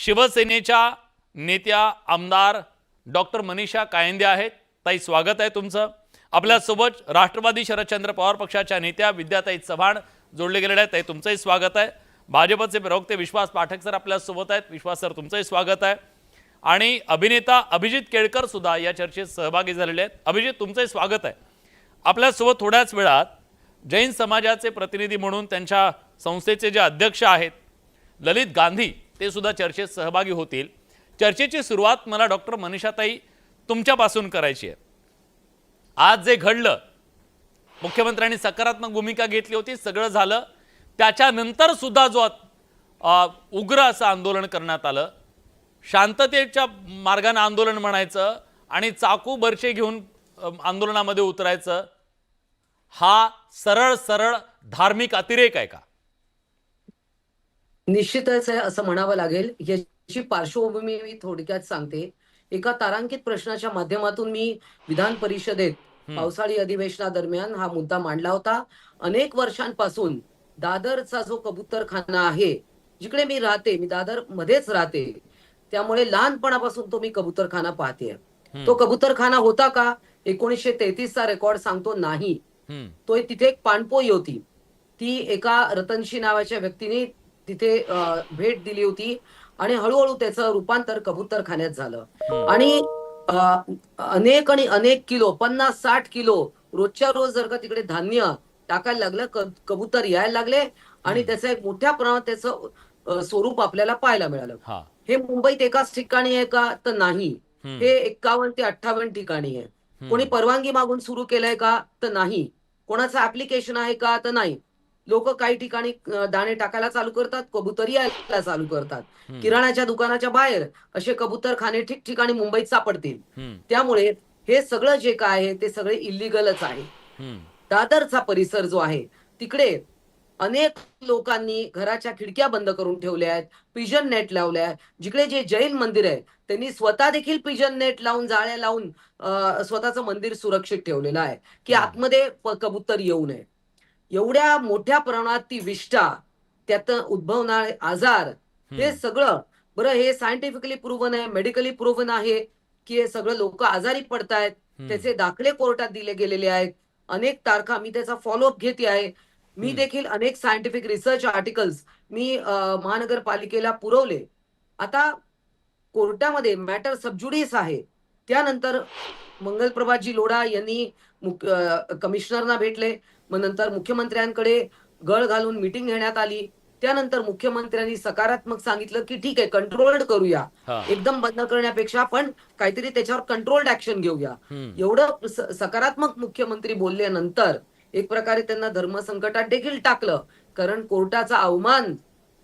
शिवसेनेच्या नेत्या आमदार डॉक्टर मनीषा कायंदे आहेत। ताई, स्वागत आहे तुमचं। आपल्यासोबत राष्ट्रवादी शरदचंद्र पवार पक्षाच्या नेत्या विद्याताई चव्हाण जोडले गेलेले आहेत। ताई, तुमचंही स्वागत आहे। भाजपचे प्रवक्ते विश्वास पाठक सर आपल्यासोबत आहेत। विश्वास सर, तुमचंही स्वागत आहे। आणि अभिनेता अभिजित केळकर सुद्धा या चर्चेत सहभागी झालेले आहेत। अभिजित, तुमचंही स्वागत आहे। आपल्यासोबत थोड्याच वेळात जैन समाजाचे प्रतिनिधी म्हणून त्यांच्या संस्थेचे जे अध्यक्ष आहेत ललित गांधी ते सुद्धा चर्चेत सहभागी होतील। चर्चेची सुरुवात मला डॉक्टर मनीषाताई तुमच्यापासून करायची आहे। आज जे घडलं, मुख्यमंत्र्यांनी सकारात्मक भूमिका घेतली होती, सगळं झालं, त्याच्यानंतर सुद्धा जो उग्र असं आंदोलन करण्यात आलं, शांततेच्या मार्गाने आंदोलन म्हणायचं आणि चाकू बर्छे घेऊन आंदोलनामध्ये उतरायचं, हा सरळ सरळ धार्मिक अतिरेक आहे का? निश्चितच आहे असं म्हणावं लागेल। याची पार्श्वभूमी मी थोडक्यात सांगते। एका तारांकित प्रश्नाच्या माध्यमातून मी विधान परिषदेत पावसाळी अधिवेशनादरम्यान हा मुद्दा मांडला होता। अनेक वर्षांपासून दादरचा जो कबूतरखाना आहे, जिकडे मी राहते, मी दादर मध्येच राहते, त्यामुळे लहानपणापासून तो मी कबूतरखाना पाहते। तो कबूतरखाना होता का? 1933 चा रेकॉर्ड सांगतो नाही। तो तिथे एक पाणपोई होती, ती एका रतनशी नावाच्या व्यक्तीने तिथे भेट दिली होती आणि हळूहळू त्याचं रूपांतर कबूतरखान्यात झालं। आणि अनेक किलो, 50-60 किलो रोजच्या रोज जर का तिकडे धान्य टाकायला लागलं, कबूतर यायला लागले आणि त्याचं एक मोठ्या प्रमाणात त्याचं स्वरूप आपल्याला पाहायला मिळालं। हे मुंबईत एकाच ठिकाणी आहे का? तर नाही, हे 51 ते 58 ठिकाणी आहे। कोणी परवानगी मागून सुरू केलंय का? तर नाही। कोणाचं ऍप्लिकेशन आहे का? तर नाही। लोक काही ठिकाणी दाणे टाकायला चालू करतात, कबूतर यायला चालू करतात। किराणाच्या दुकानाच्या बाहेर असे कबूतरखाने ठिकठिकाणी मुंबईत सापडतील। त्यामुळे हे सगळं जे काय आहे ते सगळे इल्लीगलच आहे। दादरचा परिसर जो आहे तिकडे अनेक लोकांनी घराच्या खिडक्या बंद करून ठेवल्या आहेत, पिजन नेट लावल्या आहेत। जिकडे जे जैन मंदिर आहे त्यांनी स्वतः देखील पिजन नेट लावून, जाळ्या लावून स्वतःचं मंदिर सुरक्षित ठेवलेलं आहे की आतमध्ये कबूतर येऊ नये। एवढ्या मोठ्या प्रमाणात ती विष्ठा, त्यात उद्भवणारे आजार, हे सगळं बरं, हे सायंटिफिकली प्रूव्हन आहे, मेडिकली प्रूव्हन आहे की हे सगळं लोक आजारी पडतायत। त्याचे दाखले कोर्टात दिले गेलेले आहेत। अनेक तारखा मी त्याचा फॉलोअप घेते आहे। मी देखील अनेक सायंटिफिक रिसर्च आर्टिकल्स मी महानगरपालिकेला पुरवले। आता कोर्टामध्ये मॅटर सबज्युडिस आहे। त्यानंतर मंगलप्रभाजी लोढा यांनी कमिशनरना भेटले, मग नंतर मुख्यमंत्र्यांकडे गळ घालून मीटिंग घेण्यात आली। त्यानंतर मुख्यमंत्र्यांनी सकारात्मक सांगितलं की ठीक आहे, कंट्रोल्ड करूया, एकदम बंद करण्यापेक्षा आपण काहीतरी त्याच्यावर कंट्रोल्ड ऍक्शन घेऊया। एवढं सकारात्मक मुख्यमंत्री बोलल्यानंतर एक प्रकारे त्यांना धर्मसंकटात देखील टाकलं, कारण कोर्टाचा अवमान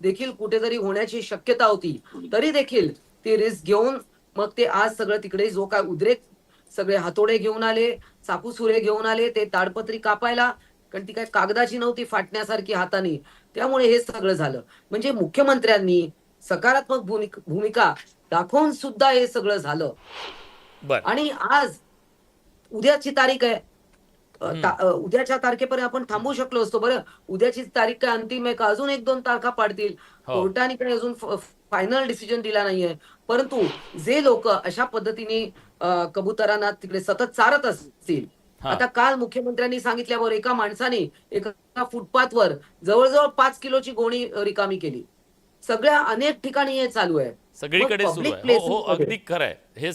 देखील कुठेतरी होण्याची शक्यता होती। तरी देखील ते रिस्क घेऊन मग ते आज सगळं तिकडे जो काय उद्रेक, सगळे हातोडे घेऊन आले, चाकू सुरे घेऊन आले, ते ताडपत्री कापायला, कारण ती काय कागदाची नव्हती फाटण्यासारखी हाताने। त्यामुळे हे सगळं झालं। म्हणजे मुख्यमंत्र्यांनी सकारात्मक भूमिका दाखवून सुद्धा हे सगळं झालं। आणि आज उद्याची तारीख आहे, उद्याच्या तारखेपर्यंत आपण थांबू शकलो असतो। बरं, उद्याची तारीख काय अंतिम आहे का? अजून 1-2 तारखा पडतील। कोर्टाने काही अजून फायनल डिसिजन दिला नाहीये। परंतु जे लोक अशा पद्धतीने कबुतरांना तिकडे सतत चारत असतील, आता काल मुख्यमंत्र्यांनी सांगितल्यावर एका माणसाने एका फुटपाथवर जवळजवळ 5 किलोची गोणी रिकामी केली। सगळ्या अनेक ठिकाणी हे चालू आहे, सगळीकडे सुरू आहे। हो, अगदी खरं आहे हे।